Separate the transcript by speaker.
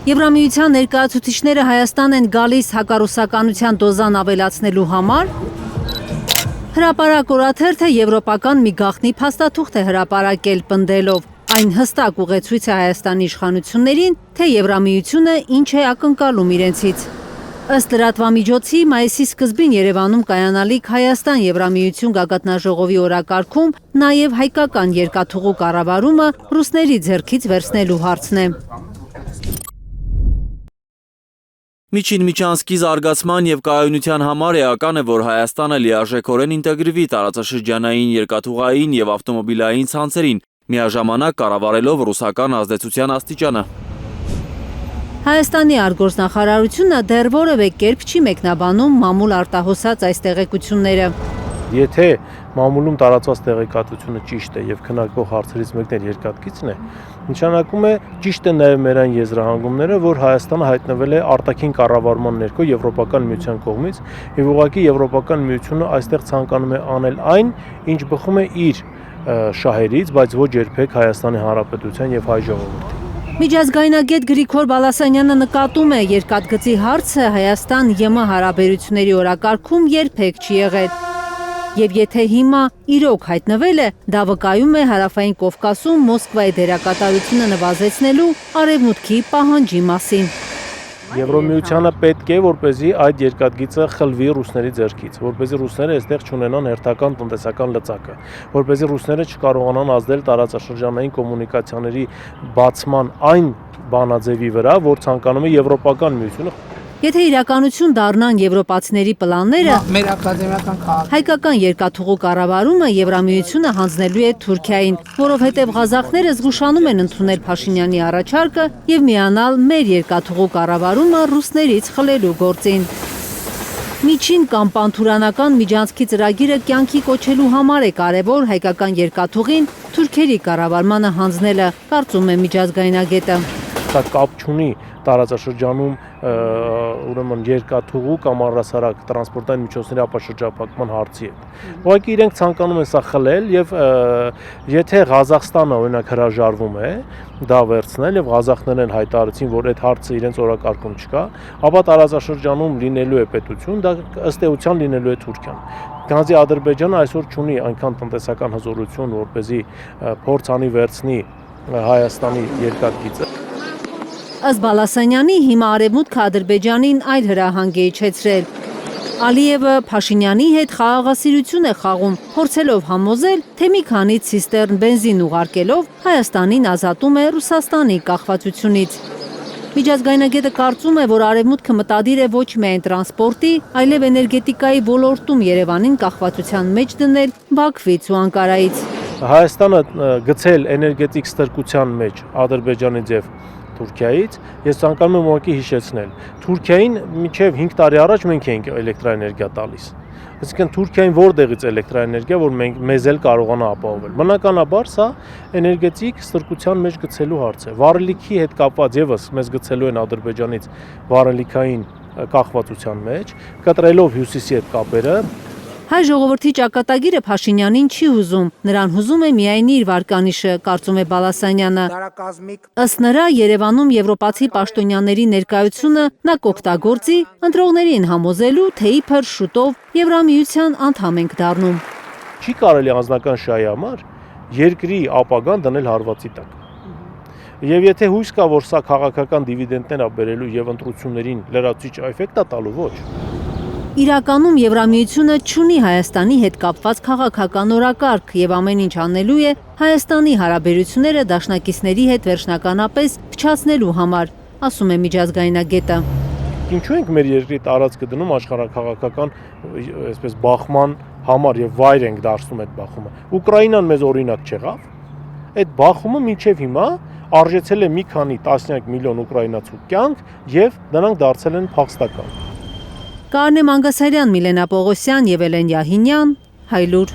Speaker 1: Եվրամիության ներկայացուցիչները Հայաստան են գալիս հակառուսականության դոզան ավելացնելու համար։ Հրապարակ օրաթերթը եվրոպական մի գաղտնի փաստաթուղթ է հրապարակել պնդելով. այն հստակ ուղեցույց է Հայաստանի իշխանություններին, թե Եվրամիությունը ինչ է ակնկալում իրենցից։ Ըստ լրատվամիջոցի մայիսի սկզբին Երևանում կայանալիք Հայաստան-Եվրամիություն գագաթնաժողովի օրակարգում նաև հայկական երկաթուղու կառավարումը ռուսների ձեռքից վերցնելու հարցն է։
Speaker 2: Միջին միջանցքի զարգացման և կայունության համար էական է, որ Հայաստանը լիարժեքորեն ինտեգրվի տարածաշրջանային երկաթուղային և ավտոմոբիլային ցանցերին, միաժամանակ կառավարելով ռուսական ազդեցության աստիճանը։
Speaker 1: Հայաստանի արտգործնախարարությունը դեռ որևէ կերպ չի մեկնաբանում մամուլ արտահոսած այս տեղեկությունները։
Speaker 3: Եթե մամուլում տարածված տեղեկատվությունը ճիշտ է եւ քննարկվող հարցերից մեկն էլ երկաթգիծն է, նշանակում է ճիշտ է նաեւ մեր այն եզրահանգումները, որ Հայաստանը հայտնվել է արտաքին կառավարման ներքո Եվրոպական միության կողմից եւ ուղղակի Եվրոպական միությունը այստեղ ցանկանում է անել այն, ինչ բխում է իր շահերից, բայց ոչ երբեք Հայաստանի Հանրապետության եւ հայ ժողովրդի։
Speaker 1: Միջազգայնագետ Գրիգոր Բալասանյանը նկատում է, երկաթգծի հարցը Հայաստան-ԵՄ հարաբերությունների օրակարգում երբեք չի եղել։ Եվ եթե հիմա իրոք հայտնվել է, դա վկայում է Հարավային Կովկասում Մոսկվայի դերակատարությունը նվազեցնելու Արևմուտքի պահանջի մասին։
Speaker 3: Եվրոմիությանը պետք է, որպեսզի այդ երկաթգիծը խլվի ռուսների ձեռքից, որպեսզի ռուսները այստեղ չունենան հերթական տնտեսական լծակը, որպեսզի ռուսները չկարողանան ազդել տարածաշրջանային կոմունիկացիաների բացման այն բանաձևի վրա, որ ցանկանում է Եվրոպական միությունը։
Speaker 1: Եթե իրականություն դառնան եվրոպացիների պլանները, հայկական երկաթուղու կառավարումը Եվրամիությունը հանձնելու է Թուրքիային, որովհետև ղազախները զգուշանում են ընդունել Փաշինյանի առաջարկը եւ միանալ մեր երկաթուղու կառավարումը ռուսներից խլելու գործին։ Միջին կամ պանթուրանական միջանցքի ծրագիրը կյանքի կոչելու համար է կարևոր հայկական երկաթուղին թուրքերի կառավարմանը հանձնելը, կարծում է միջազգայնագետը։
Speaker 3: Դա կապ չունի տարածաշրջանում ուրեմն երկաթուղու կամ առհասարակ տրանսպորտային միջոցների ապաշրջափակման հարցի հետ։ Ուղղակի իրենք ցանկանում են սա խլել եւ եթե Ղազախստանը օրինակ հրաժարվում է դա վերցնել եւ ղազախներն հայտարարեցին, որ այդ հարցը իրենց օրակարգում չկա, ապա տարածաշրջանում լինելու է պետություն, դա ըստ էության լինելու է Թուրքիան։ Քանզի Ադրբեջանը այսօր չունի այնքան տնտեսական հզորություն, որպեսզի փորձ անի վերցնի Հայաստանի երկաթգիծը։
Speaker 1: Ըստ Բալասանյանի հիմա Արևմուտքը Ադրբեջանին այլ հրահանգ է իջեցրել։ Ալիևը Փաշինյանի հետ խաղաղասիրություն է խաղում, փորձելով համոզել, թե մի քանի ցիստերն բենզին ուղարկելով Հայաստանին ազատում է Ռուսաստանի կախվածությունից։ Միջազգայնագետը կարծում է, որ Արևմուտքը մտադիր է ոչ միայն տրանսպորտի, այլև էներգետիկայի ոլորտում Երևանին կախվածության մեջ դնել Բաքվից ու Անկարայից։
Speaker 3: Հայաստանը գցել էներգետիկ ստրկության մեջ Ադրբեջանից եւ Թուրքիայից, ես ցանկանում եմ ուղղակի հիշեցնել, Թուրքիային մինչև 5 տարի առաջ մենք էինք էլեկտրաէներգիա տալիս։ Այսինքն Թուրքիային որտեղից էլեկտրաէներգիա, որ մեզ էլ կարողանա ապահովել։ Բնականաբար սա էներգետիկ ստրկության մեջ գցելու հարց է։ Վառելիքի հետ կապված եւս մեզ գցելու են Ադրբեջանից վառելիքային կախվածության մեջ, կտրելով հյուսիսի հետ կապերը։
Speaker 1: Հայ ժողովրդի ճակատագիրը Փաշինյանին չի հուզում, նրան հուզում է միայն իր վարկանիշը, կարծում է Բալասանյանը։ Ըստ նրա Երևանում եվրոպացի պաշտոնյաների ներկայությունը նա կօգտագործի ընտրողներին համոզելու, թե իբր շուտով Եվրամիության անդամ ենք դառնում։
Speaker 3: Չի կարելի անձնական շահի համար երկրի ապագան դնել հարվածի տակ։ Եվ եթե հույս կա, որ սա քաղաքական դիվիդենտներ է բերելու եւ ընտրություններին լրացուցիչ էֆեկտ է տալու, ոչ։
Speaker 1: Իրականում Եվրամիությունը չունի Հայաստանի հետ կապված քաղաքական օրակարգ եւ ամեն ինչ անելու է Հայաստանի հարաբերությունները դաշնակիցների հետ վերջնականապես փչացնելու համար, ասում է միջազգայնագետը։
Speaker 3: Ինչու ենք մեր երկրի տարածքը դնում աշխարհաքաղաքական այսպես բախման համար եւ վայր ենք դարձնում այդ բախումը։ Ուկրաինան մեզ օրինակ չեղավ։ Այդ բախումը մինչև հիմա արժեցել է մի քանի տասնյակ միլիոն ուկրաինացու կյանք եւ նրանք դարձել են փախստական։
Speaker 1: Կարնե Մանգասարյան, Միլենա Պողոսյան եւ Էլեն Յահինյան, Հայլուր։